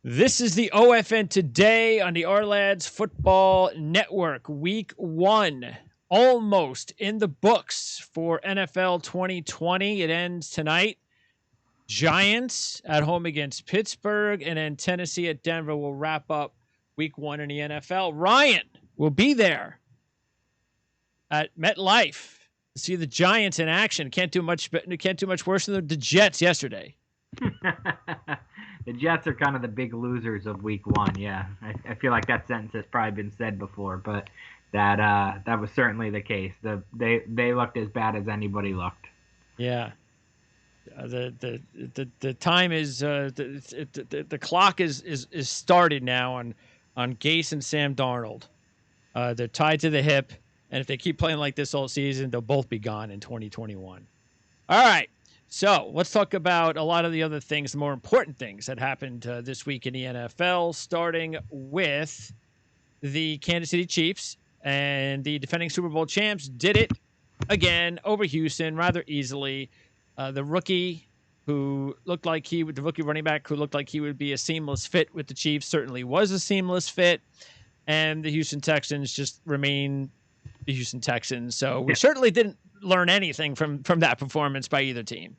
This is the OFN today on the Ourlads Football Network. Week 1 almost in the books for NFL 2020. It ends tonight. Giants at home against Pittsburgh, and then Tennessee at Denver will wrap up week 1 in the NFL. Ryan will be there at MetLife to see the Giants in action. Can't do much worse than the Jets yesterday. The Jets are kind of the big losers of week 1. Yeah, I feel like that sentence has probably been said before, but that was certainly the case. They looked as bad as anybody looked. Yeah. The time is the clock is started now on Gase and Sam Darnold. They're tied to the hip, and if they keep playing like this all season, they'll both be gone in 2021. All right. So let's talk about a lot of the other things, the more important things that happened this week in the NFL, starting with the Kansas City Chiefs, and the defending Super Bowl champs did it again over Houston rather easily. The rookie the rookie running back who looked like he would be a seamless fit with the Chiefs certainly was a seamless fit, and the Houston Texans just remain the Houston Texans. So we certainly didn't learn anything from that performance by either team.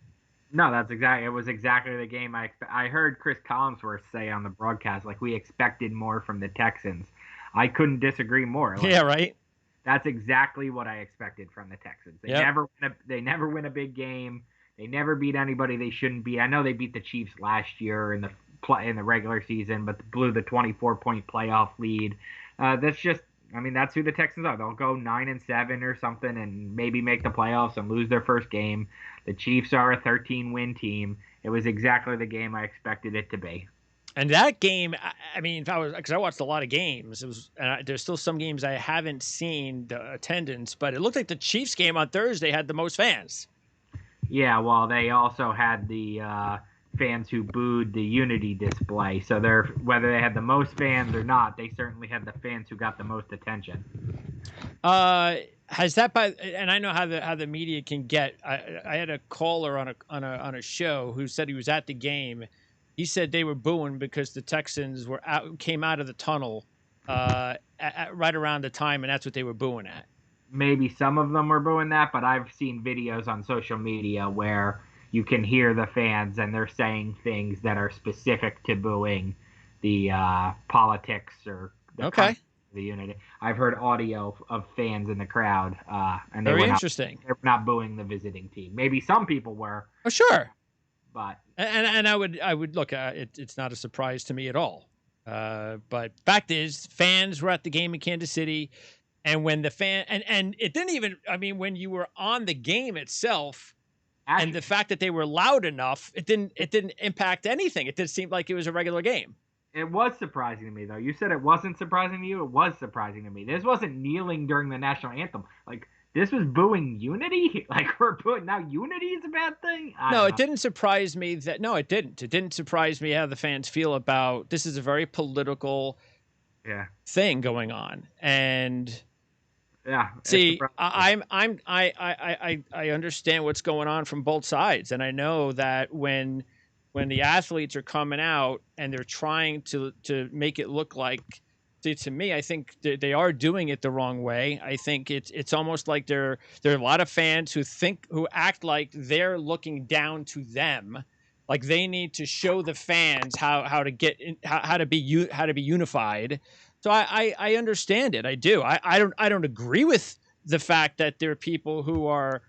No, it was exactly the game I heard Chris Collinsworth say on the broadcast, like, we expected more from the Texans. I couldn't disagree more. Like, yeah, right. That's exactly what I expected from the Texans. They never win a big game. They never beat anybody they shouldn't beat. I know they beat the Chiefs last year in the regular season, but blew the 24-point playoff lead. That's who the Texans are. They'll go 9-7 or something and maybe make the playoffs and lose their first game. The Chiefs are a 13-win team. It was exactly the game I expected it to be. And that game, because I watched a lot of games, there's still some games I haven't seen the attendance, but it looked like the Chiefs game on Thursday had the most fans. Yeah, well, they also had the fans who booed the unity display. So whether they had the most fans or not, they certainly had the fans who got the most attention. Has that and I know how the media can get. I had a caller on a show who said he was at the game. He said they were booing because the Texans came out of the tunnel right around the time, and that's what they were booing at. Maybe some of them were booing that, but I've seen videos on social media where you can hear the fans and they're saying things that are specific to booing the politics or the unity. I've heard audio of fans in the crowd, and Very interesting. They were not booing the visiting team. Maybe some people were. Oh, sure. But I would look. It's not a surprise to me at all. But fact is, fans were at the game in Kansas City. And when the fan and it didn't even, when you were on the game itself, and the fact that they were loud enough, it didn't impact anything. It just seemed like it was a regular game. It was surprising to me, though. You said it wasn't surprising to you. It was surprising to me. This wasn't kneeling during the national anthem. Like, this was booing unity. Like, we're booing now. Unity is a bad thing. It didn't surprise me that. No, it didn't. It didn't surprise me how the fans feel about this. Is a very political thing going on, and. Yeah. See, I understand what's going on from both sides, and I know that when the athletes are coming out and they're trying to make it look like, to me, I think they are doing it the wrong way. I think it's almost like there are a lot of fans who act like they're looking down to them, like they need to show the fans how to be unified. So I understand it. I do. I don't agree with the fact that there are people who are,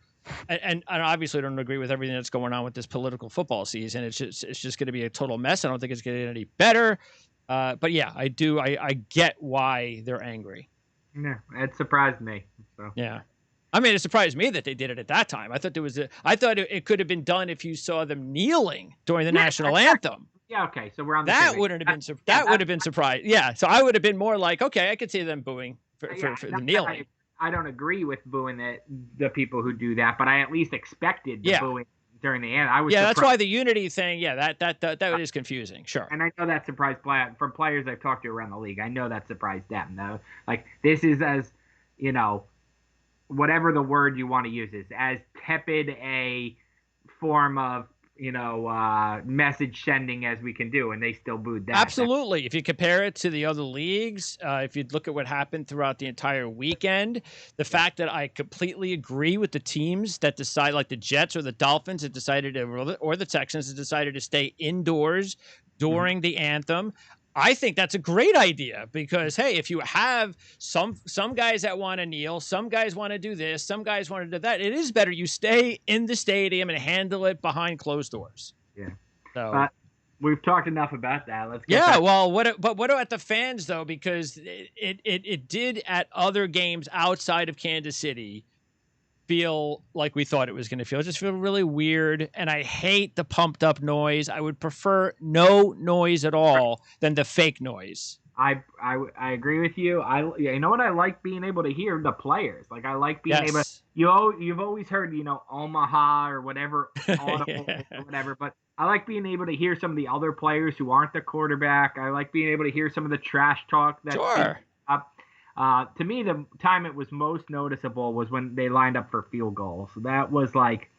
and obviously I don't agree with everything that's going on with this political football season. It's just going to be a total mess. I don't think it's going to get any better. But yeah, I do. I get why they're angry. Yeah, it surprised me. So. Yeah. It surprised me that they did it at that time. I thought it could have been done if you saw them kneeling during the national anthem. Yeah, okay, so we're on that would have been surprised. Yeah, so I would have been more like, okay, I could see them booing for the kneeling. I don't agree with booing the people who do that, but I at least expected the booing during the end. That's why the unity thing. Yeah, that is confusing. Sure. And I know that surprised from players I've talked to around the league. I know that surprised them. Though, like, this is as whatever the word you want to use is as tepid a form of message sending as we can do, and they still booed that. Absolutely. If you compare it to the other leagues, if you look at what happened throughout the entire weekend, the fact that I completely agree with the teams that decide, like the Jets or the Dolphins, that decided to, or the Texans that decided to stay indoors during the anthem. I think that's a great idea because, hey, if you have some guys that want to kneel, some guys want to do this, some guys want to do that, it is better you stay in the stadium and handle it behind closed doors. Yeah. So. We've talked enough about that. Let's get Yeah, well, what about the fans though? Because it did at other games outside of Kansas City feel like we thought it was going to feel. It just feel really weird, and I hate the pumped up noise. I would prefer no noise at all than the fake noise. I agree with you. You know what, I like being able to hear the players. Like I like being able. You've always heard Omaha or whatever audible or whatever, but I like being able to hear some of the other players who aren't the quarterback. I like being able to hear some of the trash talk that's up. To me, the time it was most noticeable was when they lined up for field goals. That was like,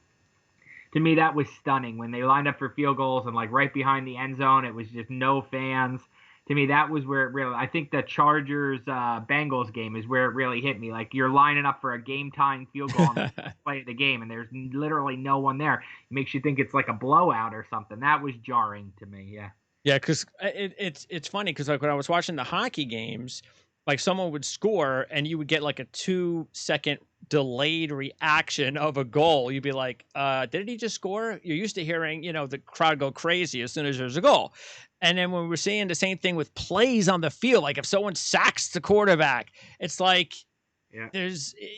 to me, that was stunning when they lined up for field goals and like right behind the end zone, it was just no fans. To me, that was where it really, I think the Chargers Bengals game is where it really hit me. Like you're lining up for a game tying field goal and play the game, and there's literally no one there. It makes you think it's like a blowout or something. That was jarring to me. Yeah. Yeah, because it's funny because like when I was watching the hockey games, like someone would score and you would get like a 2-second delayed reaction of a goal. You'd be like, did he just score? You're used to hearing, the crowd go crazy as soon as there's a goal. And then when we're seeing the same thing with plays on the field, like if someone sacks the quarterback, it's like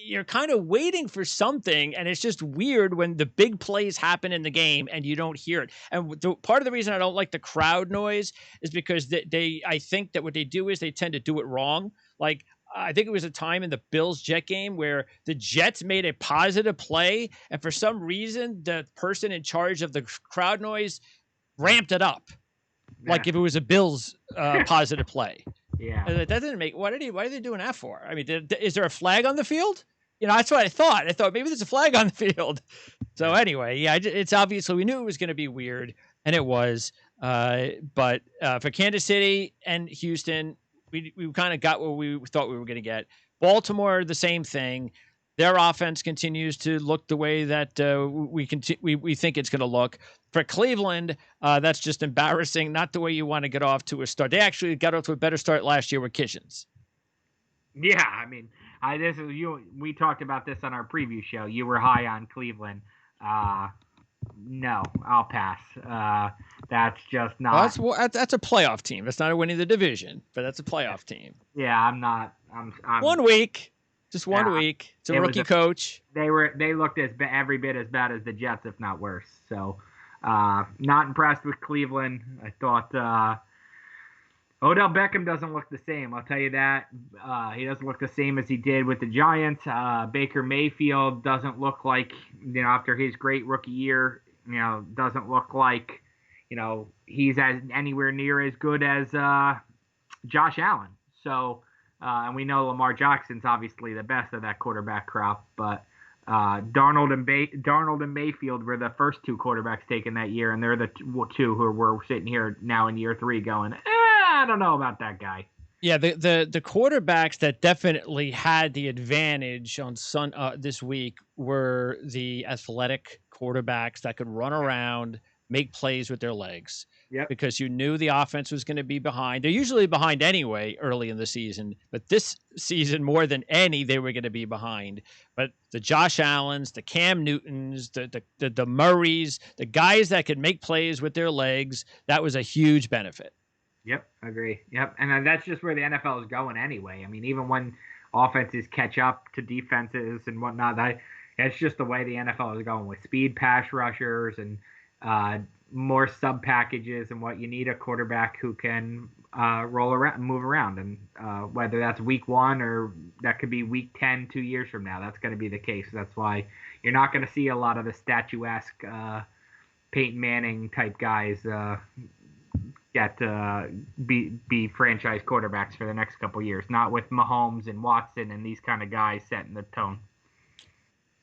you're kind of waiting for something, and it's just weird when the big plays happen in the game and you don't hear it. And part of the reason I don't like the crowd noise is because I think that what they do is they tend to do it wrong. Like I think it was a time in the Bills-Jet game where the Jets made a positive play, and for some reason the person in charge of the crowd noise ramped it up. Like if it was a Bills positive play. Yeah. That doesn't make. What are they doing that for? I mean, is there a flag on the field? That's what I thought. I thought maybe there's a flag on the field. So anyway, yeah, it's obviously we knew it was going to be weird, and it was. But for Kansas City and Houston, we kind of got what we thought we were going to get. Baltimore, the same thing. Their offense continues to look the way that we think it's going to look. For Cleveland, that's just embarrassing. Not the way you want to get off to a start. They actually got off to a better start last year with Kitchens. Yeah, I mean, this is you. We talked about this on our preview show. You were high on Cleveland. No, I'll pass. That's just not. Well, that's a playoff team. That's not winning the division, but that's a playoff team. Yeah, I'm not. I'm 1 week. Just 1 week. It's a rookie coach. They looked every bit as bad as the Jets, if not worse. So, not impressed with Cleveland. I thought Odell Beckham doesn't look the same. I'll tell you that. He doesn't look the same as he did with the Giants. Baker Mayfield doesn't look like, after his great rookie year, doesn't look like, he's anywhere near as good as Josh Allen. So. And we know Lamar Jackson's obviously the best of that quarterback crop, but Darnold and Mayfield were the first two quarterbacks taken that year, and they're the two who were sitting here now in year 3 going, I don't know about that guy. Yeah, the quarterbacks that definitely had the advantage on this week were the athletic quarterbacks that could run around, make plays with their legs. Yep. Because you knew the offense was going to be behind. They're usually behind anyway early in the season, but this season more than any, they were going to be behind. But the Josh Allens, the Cam Newtons, the Murrays, the guys that could make plays with their legs, that was a huge benefit. Yep, agree. Yep, and that's just where the NFL is going anyway. I mean, even when offenses catch up to defenses and whatnot, that's just the way the NFL is going with speed pass rushers and more sub packages and what you need a quarterback who can roll around, move around, and whether that's week 1 or that could be week 10 2 years from now, that's going to be the case. That's why you're not going to see a lot of the statuesque Peyton Manning type guys get be franchise quarterbacks for the next couple years. Not with Mahomes and Watson and these kind of guys setting the tone.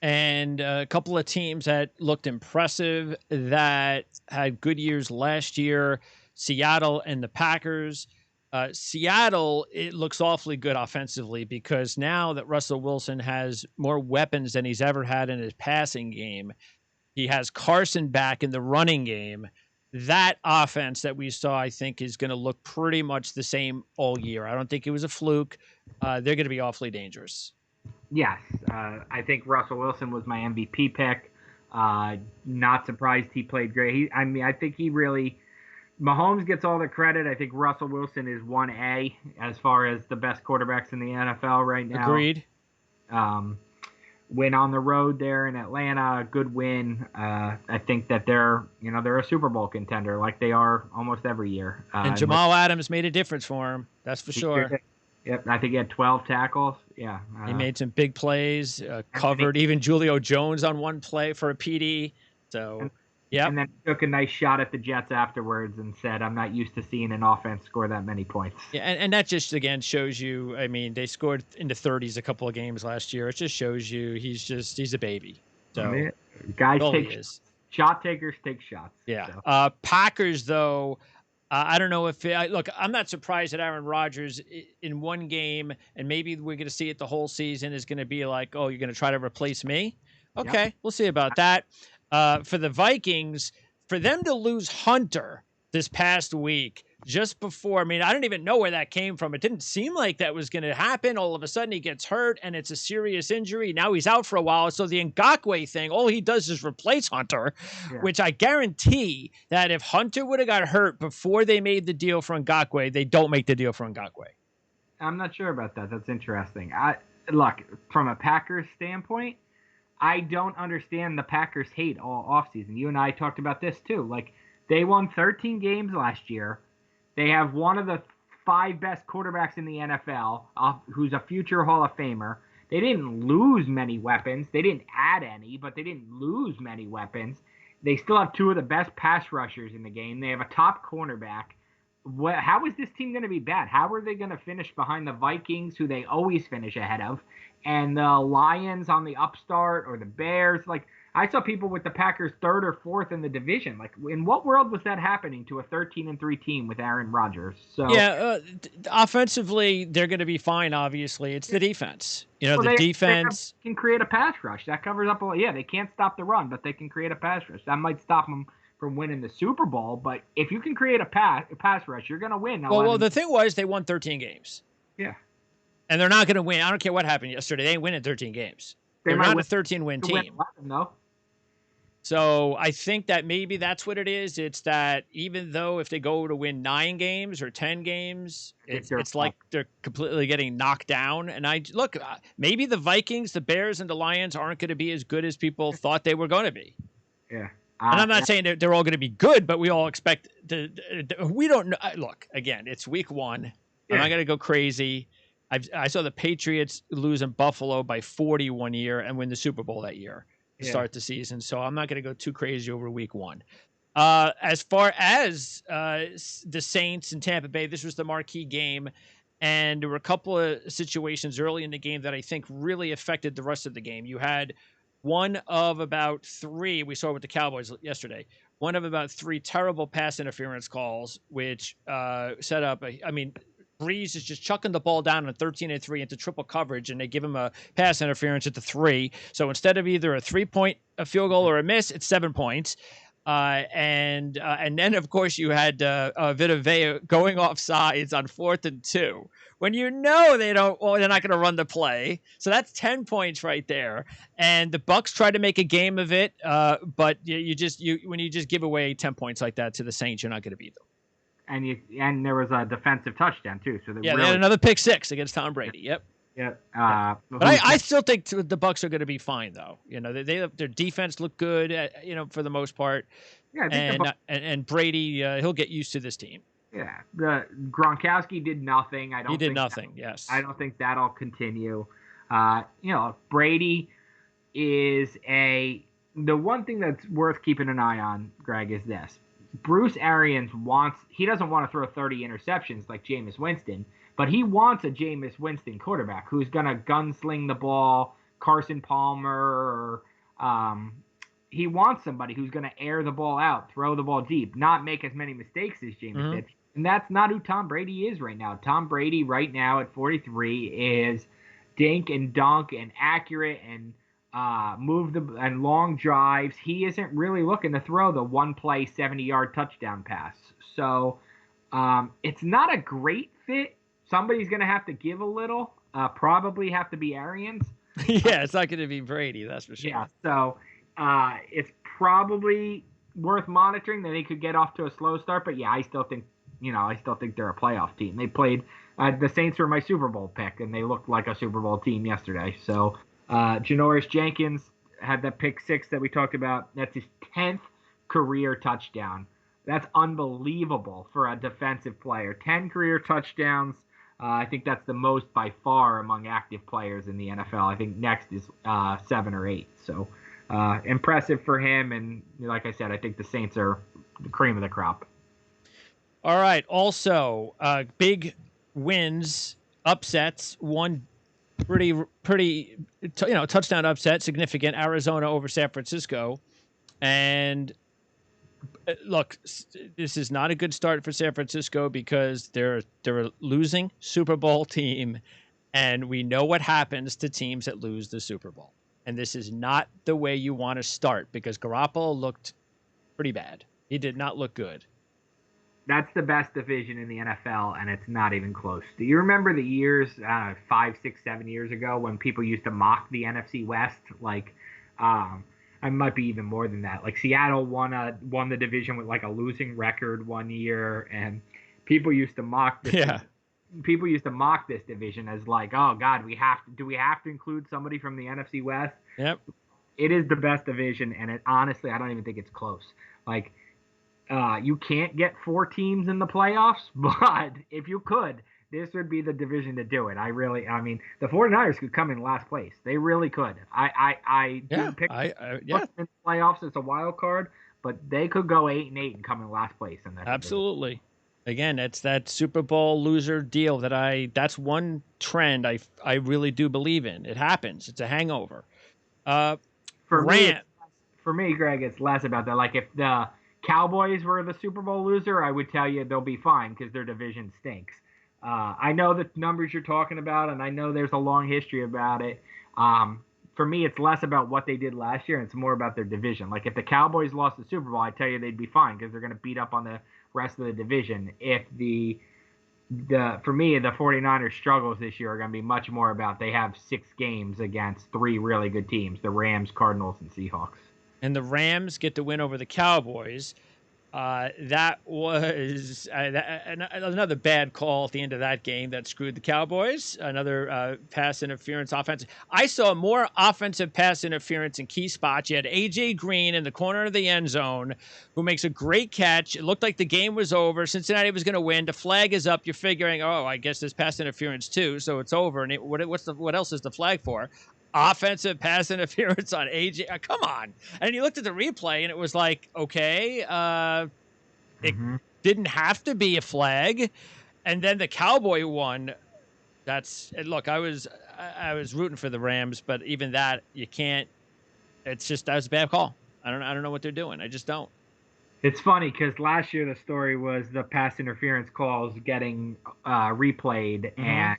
and a couple of teams that looked impressive that had good years last year, Seattle and the Packers. Seattle, it looks awfully good offensively because now that Russell Wilson has more weapons than he's ever had in his passing game, he has Carson back in the running game. That offense that we saw, I think, is going to look pretty much the same all year. I don't think it was a fluke. They're going to be awfully dangerous. Yes, I think Russell Wilson was my MVP pick. Not surprised he played great. I think he really. Mahomes gets all the credit. I think Russell Wilson is 1A as far as the best quarterbacks in the NFL right now. Agreed. Win on the road there in Atlanta, good win. I think that they're a Super Bowl contender like they are almost every year. And Jamal Adams made a difference for him. That's for sure. Yep, I think he had 12 tackles. Yeah, he made some big plays. Covered even Julio Jones on one play for a PD. So. Yeah, and then took a nice shot at the Jets afterwards and said, "I'm not used to seeing an offense score that many points." Yeah, and that just again shows you. I mean, they scored in the 30s a couple of games last year. It just shows you he's a baby. So guys shot takers take shots. Yeah. So. Packers though, I don't know if look. I'm not surprised that Aaron Rodgers in one game, and maybe we're going to see it the whole season, is going to be like, oh, you're going to try to replace me. Okay, We'll see about that. For the Vikings, for them to lose Hunter this past week, just before, I mean, I don't even know where that came from. It didn't seem like that was going to happen. All of a sudden, he gets hurt, and it's a serious injury. Now he's out for a while. So the Ngakoue thing, all he does is replace Hunter, which I guarantee that if Hunter would have got hurt before they made the deal for Ngakoue, they don't make the deal for Ngakoue. I'm not sure about that. That's interesting. Look, from a Packers standpoint, I don't understand the Packers hate all offseason. You and I talked about this too. Like, they won 13 games last year. They have one of the 5 best quarterbacks in the NFL, who's a future Hall of Famer. They didn't lose many weapons. They didn't add any, but they didn't lose many weapons. They still have 2 of the best pass rushers in the game. They have a top cornerback. How is this team going to be bad? How are they going to finish behind the Vikings, who they always finish ahead of, and the Lions on the upstart, or the Bears? Like, I saw people with the Packers 3rd or 4th in the division. Like, in what world was that happening to a 13-3 team with Aaron Rodgers? So yeah, offensively, they're going to be fine. Obviously, it's the defense. The defense can create a pass rush that covers up. They can't stop the run, but they can create a pass rush that might stop them from winning the Super Bowl. But if you can create a pass rush, you're going to win. Well, the thing was, they won 13 games. Yeah. And they're not going to win. I don't care what happened yesterday. They ain't winning 13 games. They're not a 13-win team. Win 11, though. So I think that maybe that's what it is. It's that even though if they go to win 9 games or 10 games, it's like they're completely getting knocked down. And maybe the Vikings, the Bears, and the Lions aren't going to be as good as people thought they were going to be. Yeah. And I'm not saying they're all going to be good, but we all expect we don't know. Look, again, it's week 1. I'm not going to go crazy. I saw the Patriots lose in Buffalo by 40 one year and win the Super Bowl that year to start the season. So I'm not going to go too crazy over week 1. As far as the Saints and Tampa Bay, this was the marquee game. And there were a couple of situations early in the game that I think really affected the rest of the game. You had one of about 3, we saw with the Cowboys yesterday, one of about 3 terrible pass interference calls, which set up, Breeze is just chucking the ball down on 13-3 into triple coverage, and they give him a pass interference at the 3. So instead of either a 3-point field goal or a miss, it's 7 points. And then, of course, you had Vita Vea going off sides on 4th and 2 when they're not going to run the play. So that's 10 points right there. And the Bucs tried to make a game of it, but when you just give away 10 points like that to the Saints, you're not going to beat them. And there was a defensive touchdown too. So they had another pick 6 against Tom Brady. Yep. Yeah. But I still think the Bucs are going to be fine, though. Their defense looked good, for the most part. Yeah, and Brady, he'll get used to this team. Yeah, Gronkowski did nothing. He did nothing. Yes. I don't think that'll continue. Brady is the one thing that's worth keeping an eye on, Greg, is this. Bruce Arians doesn't want to throw 30 interceptions like Jameis Winston, but he wants a Jameis Winston quarterback who's going to gunsling the ball, Carson Palmer or he wants somebody who's going to air the ball out, throw the ball deep, not make as many mistakes as Jameis did. And that's not who Tom Brady is right now. Tom Brady right now at 43 is dink and dunk and accurate and and long drives. He isn't really looking to throw the one play 70-yard touchdown pass. So it's not a great fit. Somebody's going to have to give a little. Probably have to be Arians. Yeah, it's not going to be Brady, that's for sure. Yeah, so it's probably worth monitoring that they could get off to a slow start. But yeah, I still think they're a playoff team. They played the Saints were my Super Bowl pick, and they looked like a Super Bowl team yesterday. So Janoris Jenkins had that pick 6 that we talked about. That's his 10th career touchdown. That's unbelievable for a defensive player. 10 career touchdowns. I think that's the most by far among active players in the NFL. I think next is 7 or 8. So impressive for him. And like I said, I think the Saints are the cream of the crop. All right. Also, big wins, upsets. One pretty touchdown upset, significant. Arizona over San Francisco. And look, this is not a good start for San Francisco because they're a losing Super Bowl team, and we know what happens to teams that lose the Super Bowl. And this is not the way you want to start because Garoppolo looked pretty bad. He did not look good. That's the best division in the NFL, and it's not even close. Do you remember the years, 5, 6, 7 years ago when people used to mock the NFC West? Like, it might be even more than that. Like Seattle won the division with like a losing record one year, and people used to mock this. Yeah. People used to mock this division as like, oh God, do we have to include somebody from the NFC West? Yep. It is the best division, and it honestly, I don't even think it's close. Like, you can't get 4 teams in the playoffs, but if you could, this would be the division to do it. I mean, the 49ers could come in last place. They really could. I do pick in playoffs as a wild card, but they could go 8-8 and come in last place in that. Absolutely. Division. Again, it's that Super Bowl loser deal that's one trend I really do believe in. It happens. It's a hangover. For me, Greg, it's less about that. Like if the Cowboys were the Super Bowl loser, I would tell you they'll be fine because their division stinks. I know the numbers you're talking about, and I know there's a long history about it. For me, it's less about what they did last year, and it's more about their division. Like, if the Cowboys lost the Super Bowl, I tell you they'd be fine because they're going to beat up on the rest of the division. If for me, the 49ers struggles this year are going to be much more about they have 6 games against 3 really good teams, the Rams, Cardinals, and Seahawks. And the Rams get the win over the Cowboys. That was another bad call at the end of that game that screwed the Cowboys. Another pass interference offense. I saw more offensive pass interference in key spots. You had A.J. Green in the corner of the end zone who makes a great catch. It looked like the game was over. Cincinnati was going to win. The flag is up. You're figuring, oh, I guess there's pass interference too, so it's over. And what else is the flag for? Offensive pass interference on AJ. Come on. And you looked at the replay, and it was like, okay, it didn't have to be a flag. And then the Cowboy one. Look, I was rooting for the Rams, but even that, you can't. It's just that was a bad call. I don't know what they're doing. I just don't. It's funny because last year the story was the pass interference calls getting replayed and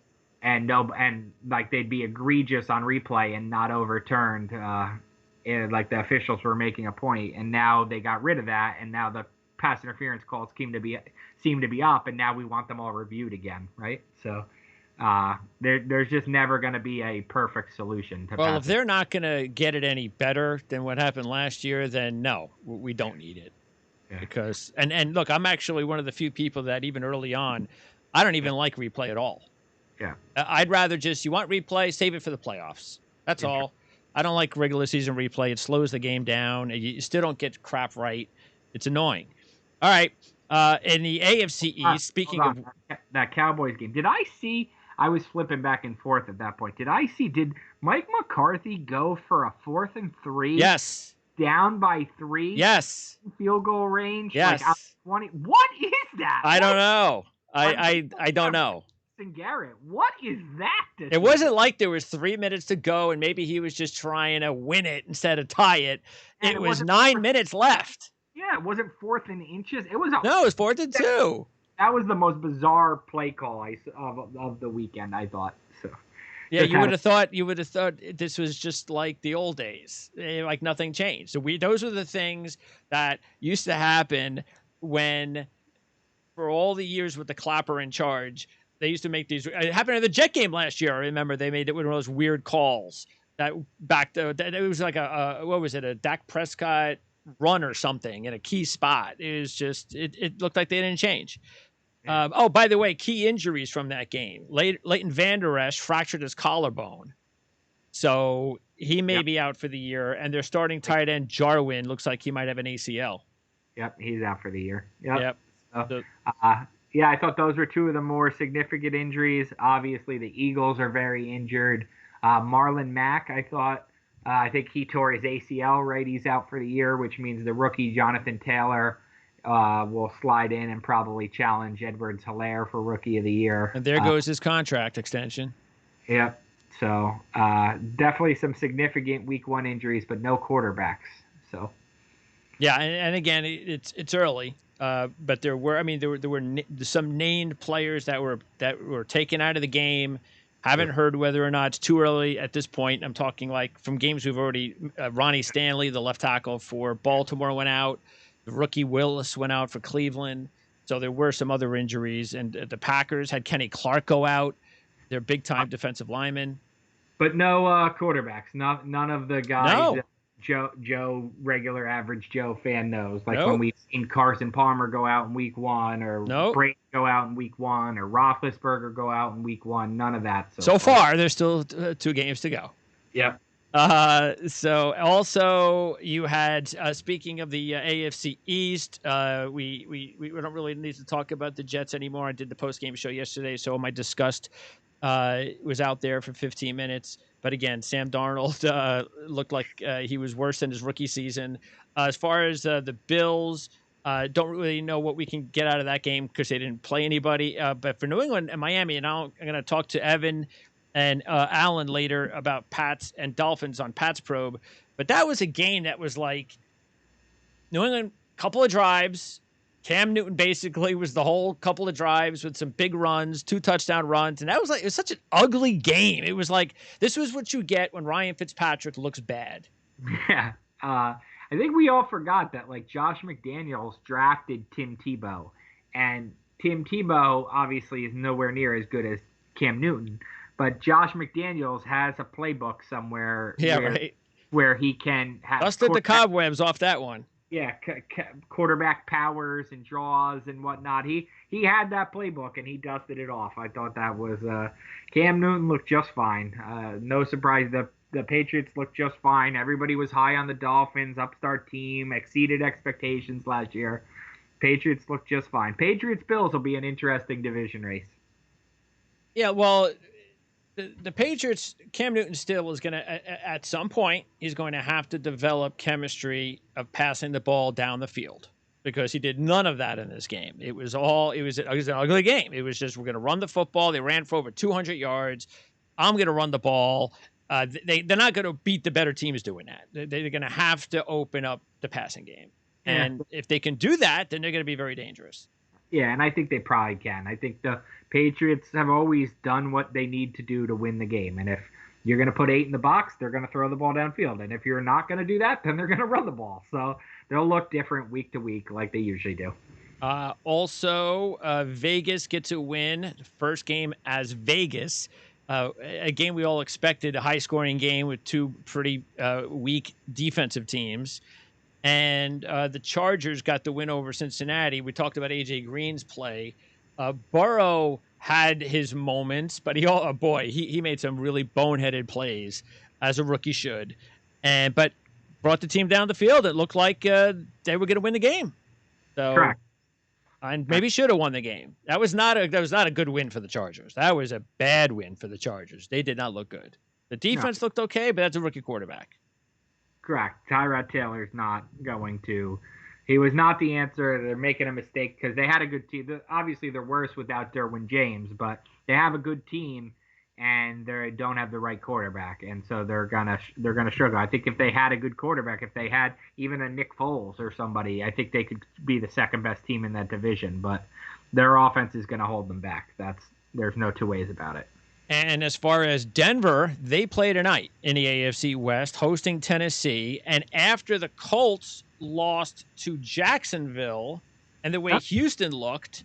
like they'd be egregious on replay and not overturned. And like the officials were making a point, and now they got rid of that, and now the pass interference calls seem to be up, and now we want them all reviewed again, right? So there's just never going to be a perfect solution. Well, if they're not going to get it any better than what happened last year, then no, we don't need it. Yeah. Because and look, I'm actually one of the few people that even early on, I don't even like replay at all. Yeah, I'd rather you want replay, save it for the playoffs. That's all. I don't like regular season replay. It slows the game down. You still don't get crap right. It's annoying. All right. In the AFC East, speaking of that Cowboys game, did I see? I was flipping back and forth at that point. Did Mike McCarthy go for a 4th and 3? Yes. Down by 3? Yes. Field goal range? Yes. Like 20. What is that? I don't know. I don't know. Jason Garrett. What is that? It wasn't like there was 3 minutes to go and maybe he was just trying to win it instead of tie it. And It was 9 minutes left. Yeah, it wasn't 4th and inches. It was No, it was 4th and 2. That was the most bizarre play call of the weekend, I thought. So yeah, you would have thought this was just like the old days, like nothing changed. So those were the things that used to happen when, for all the years with the Clapper in charge, they used to make these. It happened at the Jet game last year. I remember they made it one of those weird calls that it was like what was it, a Dak Prescott run or something in a key spot. It was just it looked like they didn't change. By the way, key injuries from that game. Leighton Vander Esch fractured his collarbone. So he may be out for the year. And their starting tight end, Jarwin, looks like he might have an ACL. Yep, he's out for the year. Yep. So, I thought those were two of the more significant injuries. Obviously, the Eagles are very injured. Marlon Mack, I think he tore his ACL, right? He's out for the year, which means the rookie Jonathan Taylor will slide in and probably challenge Edwards-Helaire for Rookie of the Year. And there goes his contract extension. Yep. So definitely some significant Week 1 injuries, but no quarterbacks. So. Yeah, and again, it's early, but there were some named players that were taken out of the game. Haven't heard whether or not it's too early at this point. I'm talking like from games we've already. Ronnie Stanley, the left tackle for Baltimore, went out. The rookie Willis went out for Cleveland. So there were some other injuries. And the Packers had Kenny Clark go out, their big-time defensive lineman. But no quarterbacks. None of the guys Joe, regular average Joe fan knows. Like when we've seen Carson Palmer go out in Week 1 or Brady go out in Week 1 or Roethlisberger go out in Week 1. None of that. So far, there's still 2 games to go. Yep. So also you had, speaking of the AFC East, we don't really need to talk about the Jets anymore. I did the post-game show yesterday, so my disgust was out there for 15 minutes. But again, Sam Darnold looked like he was worse than his rookie season. As far as the Bills, don't really know what we can get out of that game because they didn't play anybody. But for New England and Miami, and I'm going to talk to Evan and Alan later about Pats and Dolphins on Pats Probe. But that was a game that was like New England, couple of drives. Cam Newton basically was the whole couple of drives with some big runs, 2 touchdown runs. And it was such an ugly game. It was like, this was what you get when Ryan Fitzpatrick looks bad. Yeah. I think we all forgot that like Josh McDaniels drafted Tim Tebow. And Tim Tebow obviously is nowhere near as good as Cam Newton. But Josh McDaniels has a playbook somewhere where he can have dusted the cobwebs off that one. Yeah, quarterback powers and draws and whatnot. He had that playbook and he dusted it off. I thought that was Cam Newton looked just fine. No surprise, the Patriots looked just fine. Everybody was high on the Dolphins, upstart team, exceeded expectations last year. Patriots looked just fine. Patriots-Bills will be an interesting division race. Yeah, well, the Patriots, Cam Newton still is going to, at some point, he's going to have to develop chemistry of passing the ball down the field because he did none of that in this game. It was an ugly game. It was just, we're going to run the football. They ran for over 200 yards. I'm going to run the ball. They're not going to beat the better teams doing that. They're going to have to open up the passing game. Yeah. And if they can do that, then they're going to be very dangerous. Yeah, and I think they probably can. I think the Patriots have always done what they need to do to win the game. And if you're going to put 8 in the box, they're going to throw the ball downfield. And if you're not going to do that, then they're going to run the ball. So they'll look different week to week like they usually do. Also, Vegas gets a win. First game as Vegas. A game we all expected, a high-scoring game with 2 pretty weak defensive teams. And the Chargers got the win over Cincinnati. We talked about A.J. Green's play. Burrow had his moments, but he made some really boneheaded plays, as a rookie should. But brought the team down the field. It looked like they were going to win the game. So, correct. And maybe should have won the game. That was not a good win for the Chargers. That was a bad win for the Chargers. They did not look good. The defense looked okay, but that's a rookie quarterback. Correct. Tyrod Taylor's not going to He was not the answer. They're making a mistake because they had a good team. Obviously, they're worse without Derwin James, but they have a good team, and they don't have the right quarterback, and so they're gonna struggle. I think if they had a good quarterback, if they had even a Nick Foles or somebody, I think they could be the second best team in that division. But their offense is gonna hold them back. There's no two ways about it. And as far as Denver, they play tonight in the AFC West, hosting Tennessee. And after the Colts lost to Jacksonville and the way Houston looked,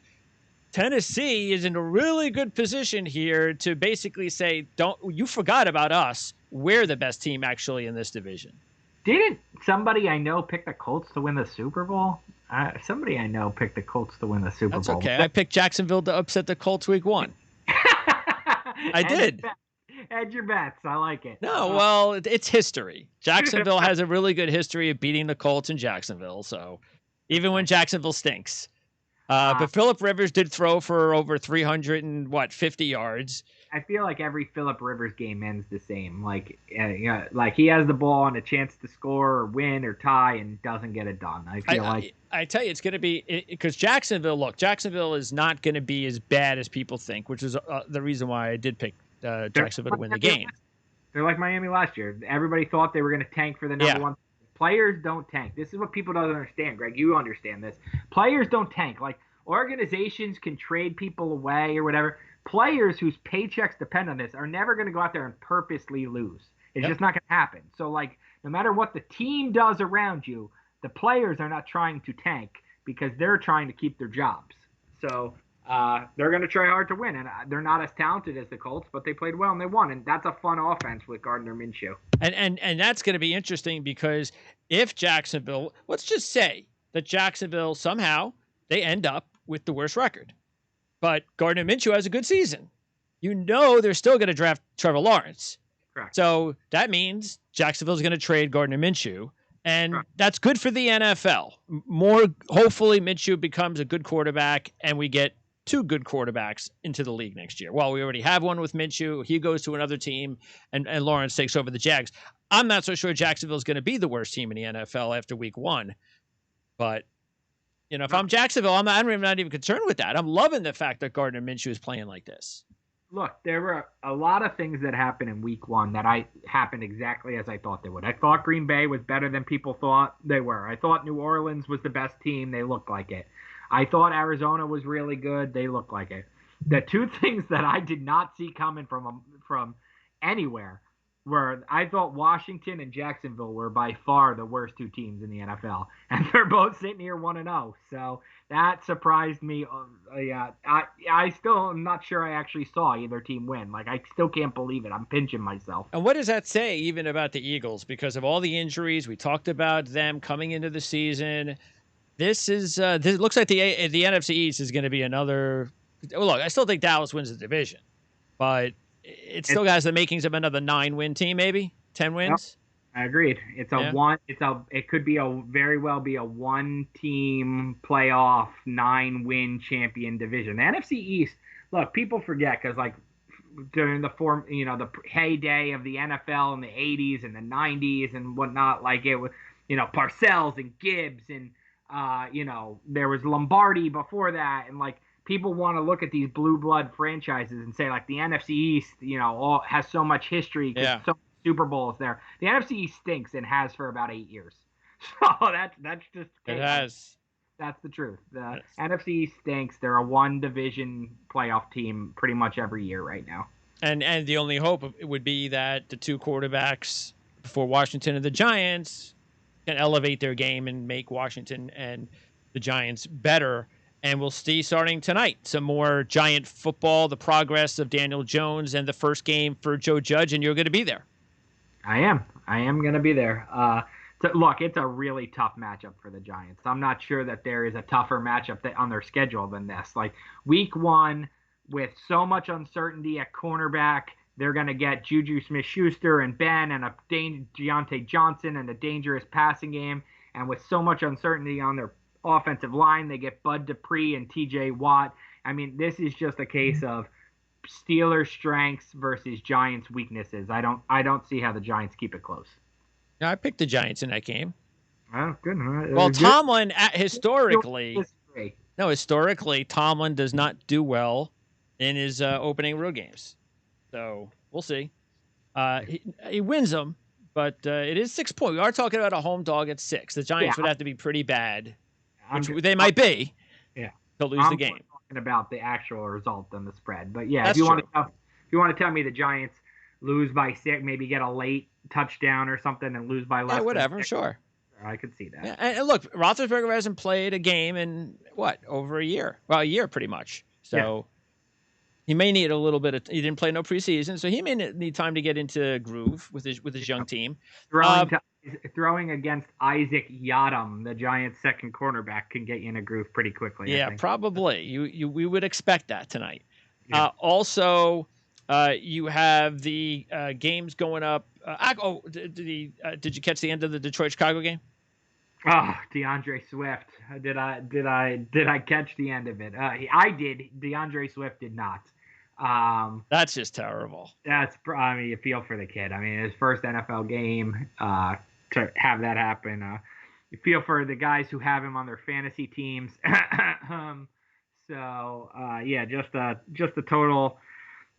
Tennessee is in a really good position here to basically say, you forgot about us. We're the best team actually in this division. Didn't somebody I know pick the Colts to win the Super Bowl? Somebody I know picked the Colts to win the Super Bowl. That's okay. I picked Jacksonville to upset the Colts week 1. I did. Hedge your bets. I like it. No, well, it's history. Jacksonville has a really good history of beating the Colts in Jacksonville. So even when Jacksonville stinks. But Phillip Rivers did throw for over 350 yards. I feel like every Phillip Rivers game ends the same. Like he has the ball and a chance to score or win or tie and doesn't get it done. I tell you, it's going to be because Jacksonville is not going to be as bad as people think, which is the reason why I did pick Jacksonville to win the game. They're like Miami last year. Everybody thought they were going to tank for the number one. Players don't tank. This is what people don't understand, Greg. You understand this. Players don't tank. Like, organizations can trade people away or whatever. Players whose paychecks depend on this are never going to go out there and purposely lose. It's just not going to happen. So, like, no matter what the team does around you, the players are not trying to tank because they're trying to keep their jobs. So they're going to try hard to win. And they're not as talented as the Colts, but they played well and they won. And that's a fun offense with Gardner Minshew. And that's going to be interesting because if Jacksonville, let's just say that Jacksonville somehow they end up with the worst record, but Gardner Minshew has a good season. They're still going to draft Trevor Lawrence. Correct. So that means Jacksonville's going to trade Gardner Minshew, and that's good for the NFL. Hopefully Minshew becomes a good quarterback, and we get 2 good quarterbacks into the league next year. Well, we already have one with Minshew. He goes to another team, and Lawrence takes over the Jags. I'm not so sure Jacksonville's going to be the worst team in the NFL after week 1. But, if I'm Jacksonville, I'm not even concerned with that. I'm loving the fact that Gardner Minshew is playing like this. Look, there were a lot of things that happened in week 1 that happened exactly as I thought they would. I thought Green Bay was better than people thought they were. I thought New Orleans was the best team. They looked like it. I thought Arizona was really good. They looked like it. The 2 things that I did not see coming from anywhere were I thought Washington and Jacksonville were by far the worst 2 teams in the NFL, and they're both sitting here 1-0. So that surprised me. I still am not sure I actually saw either team win. Like, I still can't believe it. I'm pinching myself. And what does that say even about the Eagles? Because of all the injuries, we talked about them coming into the season. This looks like the NFC East is going to be another. Well, look, I still think Dallas wins the division, but it still has the makings of another 9-win team, maybe 10 wins. I agreed. It could be very well be a 1-team playoff 9-win champion division. The NFC East. Look, people forget because like during the heyday of the NFL in the 80s and the 90s and whatnot, like it was, Parcells and Gibbs and. There was Lombardi before that, and like people want to look at these blue blood franchises and say like the NFC East, has so much history because so many Super Bowls there. The NFC East stinks and has for about 8 years. So that's just it has. That's the truth. The NFC East stinks. They're a 1-division playoff team pretty much every year right now. And the only hope would be that the 2 quarterbacks for Washington and the Giants can elevate their game and make Washington and the Giants better. And we'll see starting tonight some more Giant football, the progress of Daniel Jones, and the first game for Joe Judge, and you're going to be there. I am going to be there. Look, it's a really tough matchup for the Giants. I'm not sure that there is a tougher matchup on their schedule than this. Like week 1, with so much uncertainty at cornerback, they're going to get Juju Smith-Schuster and Ben and Deontay Johnson and a dangerous passing game. And with so much uncertainty on their offensive line, they get Bud Dupree and TJ Watt. I mean, this is just a case of Steelers' strengths versus Giants' weaknesses. I don't see how the Giants keep it close. Now, I picked the Giants in that game. Oh, good. Well, Good. Tomlin historically, Disagree. no, historically, Tomlin does not do well in his opening road games. So we'll see. He wins them, but it is 6 points. We are talking about a home dog at 6. The Yeah, Giants would have to be pretty bad, I'm which just, they might be, yeah. to lose the I'm more game. talking about the actual result than the spread. But yeah, That's true. if you want to tell me the Giants lose by 6, maybe get a late touchdown or something and lose by Yeah, less than whatever. 6, Sure. I could see that. Yeah, and look, Roethlisberger hasn't played a game in over a year? Well, a year pretty much. So he may need a little bit of. He didn't play no preseason, so he may need time to get into groove with his young team. Throwing to throwing against Isaac Yadam, the Giants' second cornerback, can get you in a groove pretty quickly. Yeah, I think. probably. We would expect that tonight. Yeah. Also, you have the games going up. Did you catch the end of the Detroit Chicago game? Oh, DeAndre Swift. Did I catch the end of it? I did. DeAndre Swift did not. That's just terrible. I mean, you feel for the kid. I mean, his first NFL game, to have that happen. You feel for the guys who have him on their fantasy teams. Yeah, just a total.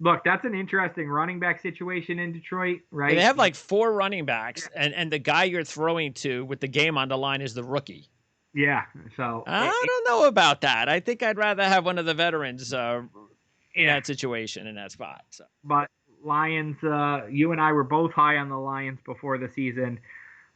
Look, that's an interesting running back situation in Detroit, right? They have like 4 running backs, and the guy you're throwing to with the game on the line is the rookie. Yeah, so I don't know about that. I think I'd rather have one of the veterans in that situation, in that spot. So. But Lions, you and I were both high on the Lions before the season.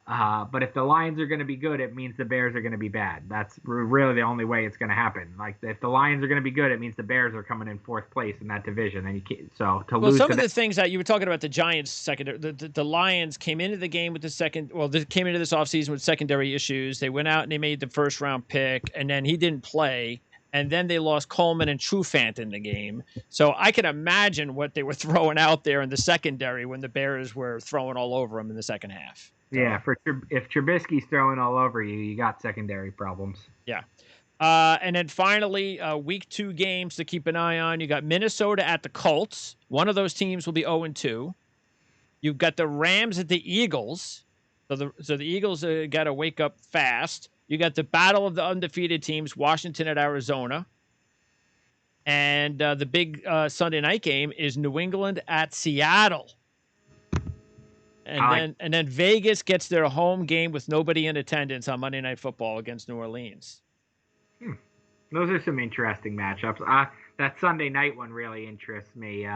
But if the Lions are going to be good, it means the Bears are going to be bad. That's really the only way it's going to happen. Like if the Lions are going to be good, it means the Bears are coming in 4th place in that division. And you can't, so to lose. Some of the things that you were talking about, the Giants secondary, the Lions came into the game with they came into this offseason with secondary issues. They went out and they made the first round pick, and then he didn't play. And then they lost Coleman and Trufant in the game. So I can imagine what they were throwing out there in the secondary when the Bears were throwing all over them in the second half. So, yeah, if Trubisky's throwing all over you, you got secondary problems. Yeah. And then finally, week 2 games to keep an eye on. You got Minnesota at the Colts. One of those teams will be 0-2. You've got the Rams at the Eagles. So the Eagles got to wake up fast. You got the battle of the undefeated teams, Washington at Arizona. And the big Sunday night game is New England at Seattle. And then Vegas gets their home game with nobody in attendance on Monday Night Football against New Orleans. Those are some interesting matchups. That Sunday night one really interests me.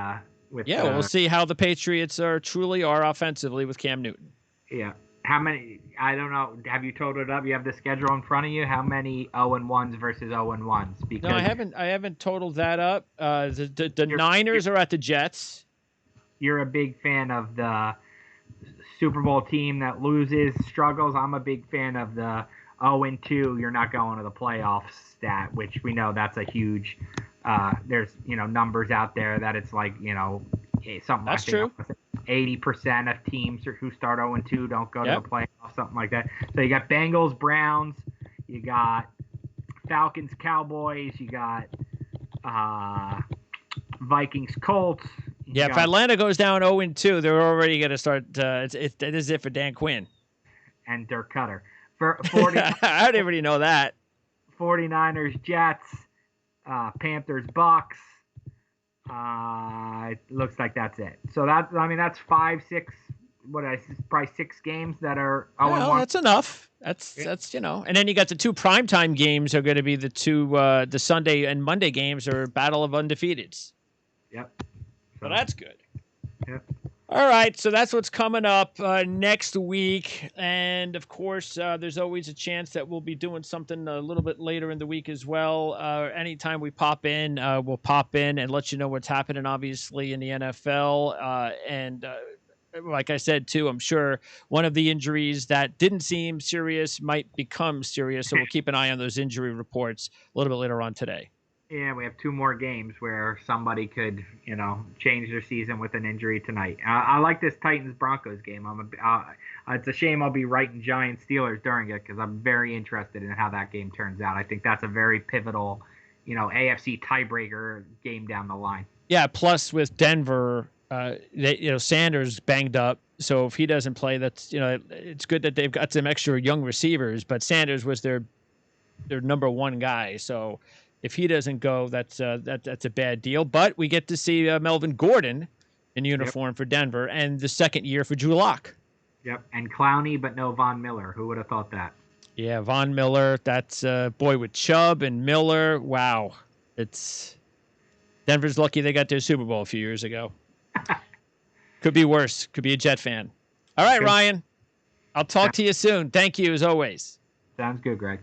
We'll see how the Patriots truly are offensively with Cam Newton. Yeah. How many? I don't know. Have you totaled it up? You have the schedule in front of you. How many 0-1s versus 0-1s? Because no, I haven't totaled that up. The Niners are at the Jets. You're a big fan of the Super Bowl team that loses, struggles. I'm a big fan of the 0-2. You're not going to the playoffs stat, which we know that's a huge. There's numbers out there that it's like something. That's true. 80% of teams who start 0-2 don't go to the playoffs, something like that. So you got Bengals, Browns, you got Falcons, Cowboys, you got Vikings, Colts. If Atlanta goes down 0-2, they're already going to start. It is it for Dan Quinn and Dirk Cutter. For 40, I didn't already know that. 49ers, Jets, Panthers, Bucks. It looks like that's it. So that's 5, 6. Probably 6 games that are 0-1. Well, that's enough. That's and then you got the 2 primetime games are going to be the 2 the Sunday and Monday games are battle of undefeateds. Yep. So that's good. Yep. All right, so that's what's coming up next week. And, of course, there's always a chance that we'll be doing something a little bit later in the week as well. Anytime we pop in, we'll pop in and let you know what's happening, obviously, in the NFL. And like I said, too, I'm sure one of the injuries that didn't seem serious might become serious. So we'll keep an eye on those injury reports a little bit later on today. Yeah, we have 2 more games where somebody could, change their season with an injury tonight. I like this Titans-Broncos game. It's a shame I'll be writing Giants-Steelers during it because I'm very interested in how that game turns out. I think that's a very pivotal, AFC tiebreaker game down the line. Yeah, plus with Denver, Sanders banged up, So if he doesn't play, that's it's good that they've got some extra young receivers. But Sanders was their number one guy. So if he doesn't go, that's a bad deal. But we get to see Melvin Gordon in uniform for Denver, and the second year for Drew Lock. Yep, and Clowney, but no Von Miller. Who would have thought that? Yeah, Von Miller. That's boy with Chubb and Miller. Wow, it's Denver's lucky they got their Super Bowl a few years ago. Could be worse. Could be a Jet fan. All right, Ryan. I'll talk to you soon. Thank you as always. Sounds good, Greg.